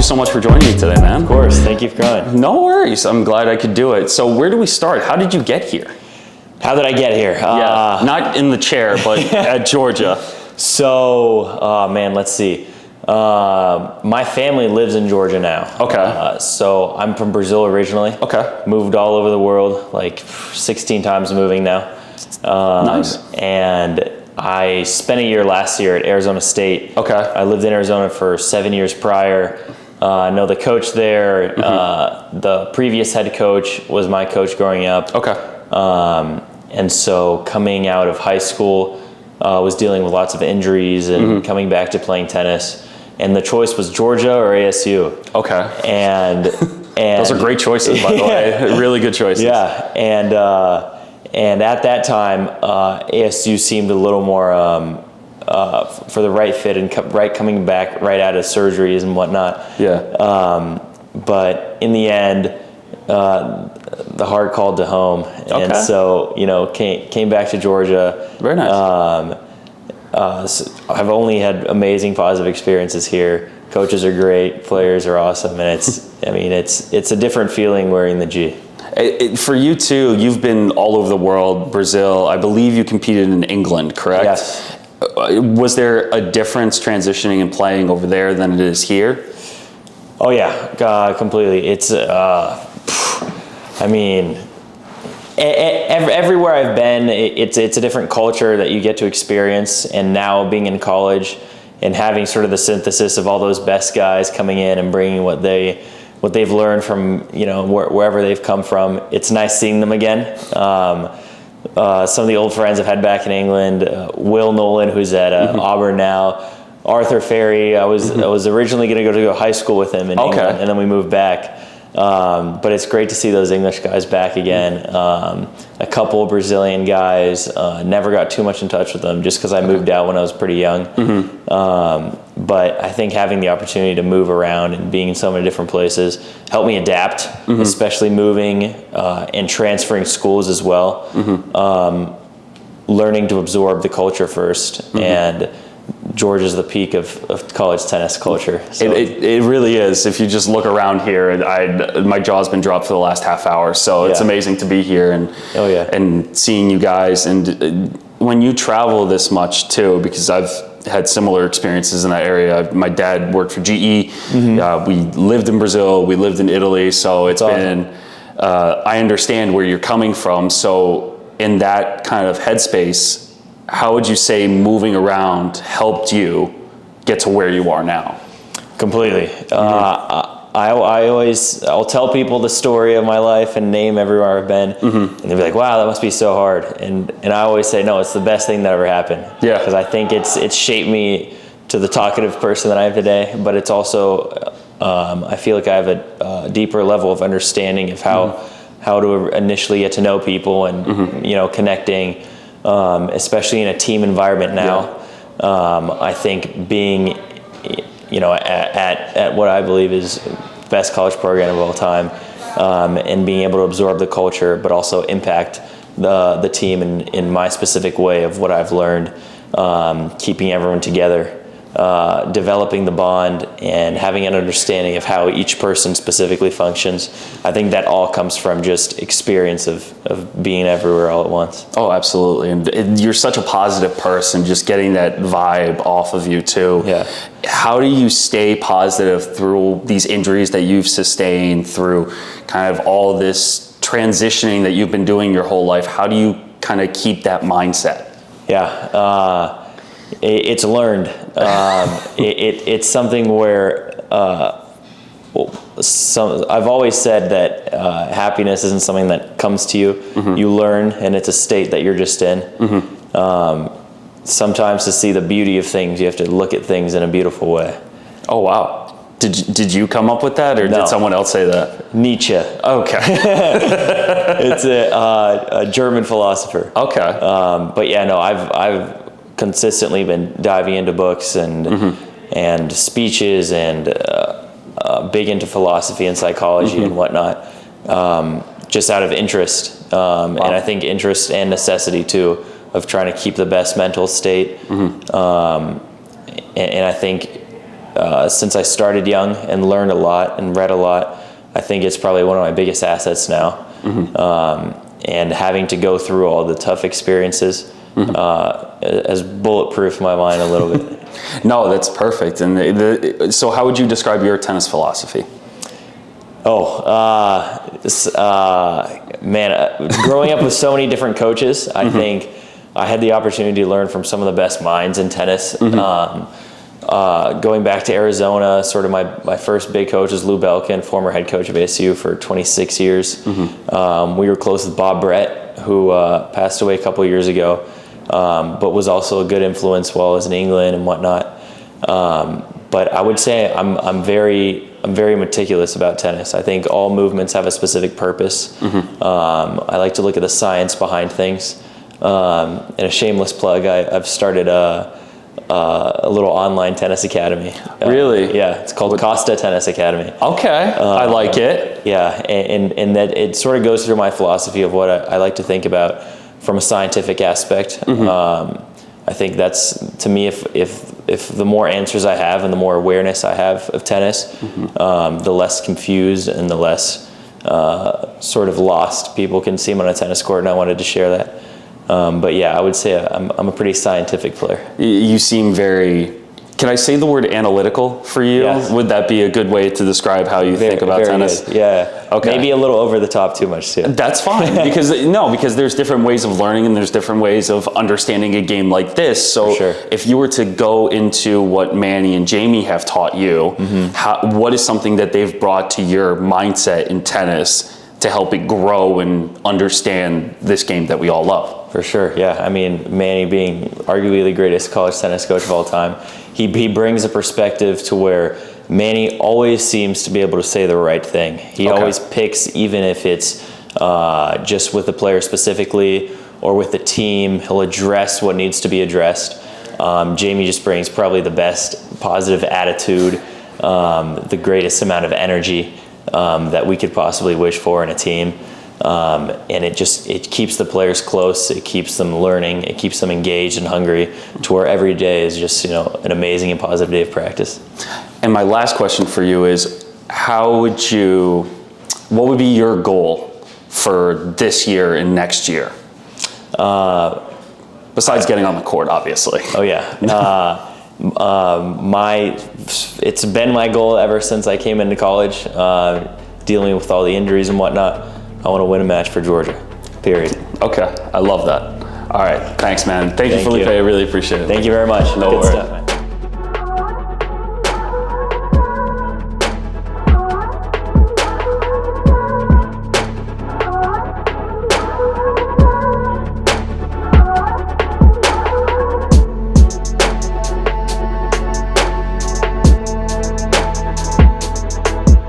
so much for joining me today, man. Of course, thank you for coming. No worries, I'm glad I could do it. So where do we start? How did you get here? How did I get here? Yeah, not in the chair, but at Georgia. So, man, let's see. My family lives in Georgia now. Okay. So I'm from Brazil originally. Okay. Moved all over the world, like 16 times moving now. Nice. And I spent a year last year at Arizona State. Okay. I lived in Arizona for 7 years prior. I know the coach there. The previous head coach was my coach growing up. Okay. And so coming out of high school, was dealing with lots of injuries and coming back to playing tennis. And the choice was Georgia or ASU. Okay. And those are great choices, by the way. Really good choices. Yeah. And at that time, ASU seemed a little more for the right fit and coming back right out of surgeries and whatnot. Yeah. But in the end, the heart called to home, and so came back to Georgia. Very nice. So I've only had amazing positive experiences here. Coaches are great, players are awesome, and it's a different feeling wearing the G. For you too, you've been all over the world, Brazil. I believe you competed in England, correct? Yes. Was there a difference transitioning and playing over there than it is here? Oh yeah, completely. It's, everywhere I've been, it's a different culture that you get to experience. And now being in college and having sort of the synthesis of all those best guys coming in and bringing what they've learned from wherever they've come from, it's nice seeing them again. Some of the old friends I've had back in England, Will Nolan, who's at Auburn now, Arthur Ferry. I was originally going to go to high school with him in England, and then we moved back. But it's great to see those English guys back again. A couple of Brazilian guys, never got too much in touch with them just because I moved out when I was pretty young. But I think having the opportunity to move around and being in so many different places helped me adapt, especially moving and transferring schools as well. Learning to absorb the culture first, and Georgia's the peak of college tennis culture. So. It really is. If you just look around here, my jaw's been dropped for the last half hour. So it's amazing to be here and seeing you guys. And when you travel this much too, because I've had similar experiences in that area. My dad worked for GE. We lived in Brazil. We lived in Italy. So it's been, I understand where you're coming from. So in that kind of headspace, how would you say moving around helped you get to where you are now? Completely. I'll tell people the story of my life and name everywhere I've been, and they'll be like, "Wow, that must be so hard." And I always say, "No, it's the best thing that ever happened." Yeah. Because I think it's shaped me to the talkative person that I am today. But it's also, I feel like I have a deeper level of understanding of how to initially get to know people and connecting. Especially in a team environment now. I think being, at what I believe is best college program of all time, and being able to absorb the culture, but also impact the team in my specific way of what I've learned, keeping everyone together, developing the bond, and having an understanding of how each person specifically functions. I think that all comes from just experience of being everywhere all at once. Oh, absolutely. And you're such a positive person, just getting that vibe off of you too. Yeah. How do you stay positive through these injuries that you've sustained, through kind of all this transitioning that you've been doing your whole life? How do you kind of keep that mindset? Yeah. It's learned. It's something where I've always said that happiness isn't something that comes to you. You learn, and it's a state that you're just in. Sometimes to see the beauty of things, you have to look at things in a beautiful way. Oh, wow. Did you come up with that, or did someone else say that? Nietzsche. Okay. It's a German philosopher. Okay. But yeah, no, I've consistently been diving into books and speeches and big into philosophy and psychology and whatnot, just out of interest. And I think interest and necessity too, of trying to keep the best mental state. And I think since I started young and learned a lot and read a lot, I think it's probably one of my biggest assets now. And having to go through all the tough experiences has bulletproofed my mind a little bit. No, that's perfect. And so how would you describe your tennis philosophy? Man, growing up with so many different coaches, I think I had the opportunity to learn from some of the best minds in tennis. Going back to Arizona, sort of my first big coach is Lou Belkin, former head coach of ASU for 26 years. We were close with Bob Brett, who passed away a couple years ago, but was also a good influence while I was in England and whatnot. But I would say I'm very meticulous about tennis. I think all movements have a specific purpose. I like to look at the science behind things. And a shameless plug, I've started a little online tennis academy. Really? Yeah, it's called Costa Tennis Academy. Okay, I like it. Yeah, and that it sort of goes through my philosophy of what I like to think about from a scientific aspect. I think that's, to me, if the more answers I have and the more awareness I have of tennis, the less confused and the less sort of lost people can seem on a tennis court, and I wanted to share that. But yeah, I would say I'm a pretty scientific player. You seem very, can I say the word analytical for you? Yes. Would that be a good way to describe how you think about tennis? Good. Yeah. Okay. Maybe a little over the top too much too. That's fine, because there's different ways of learning and there's different ways of understanding a game like this. So if you were to go into what Manny and Jamie have taught you, what is something that they've brought to your mindset in tennis to help it grow and understand this game that we all love? For sure, yeah. I mean, Manny being arguably the greatest college tennis coach of all time, he brings a perspective to where Manny always seems to be able to say the right thing. He always picks, even if it's just with the player specifically or with the team, he'll address what needs to be addressed. Jamie just brings probably the best positive attitude, the greatest amount of energy that we could possibly wish for in a team. And it keeps the players close, it keeps them learning, it keeps them engaged and hungry to where every day is just, an amazing and positive day of practice. And my last question for you is, what would be your goal for this year and next year? Besides getting on the court, obviously. Oh yeah. It's been my goal ever since I came into college, dealing with all the injuries and whatnot. I want to win a match for Georgia, period. Okay, I love that. All right, thanks, man. Thank you, Filipe. I really appreciate it. Thank you very much. No worries.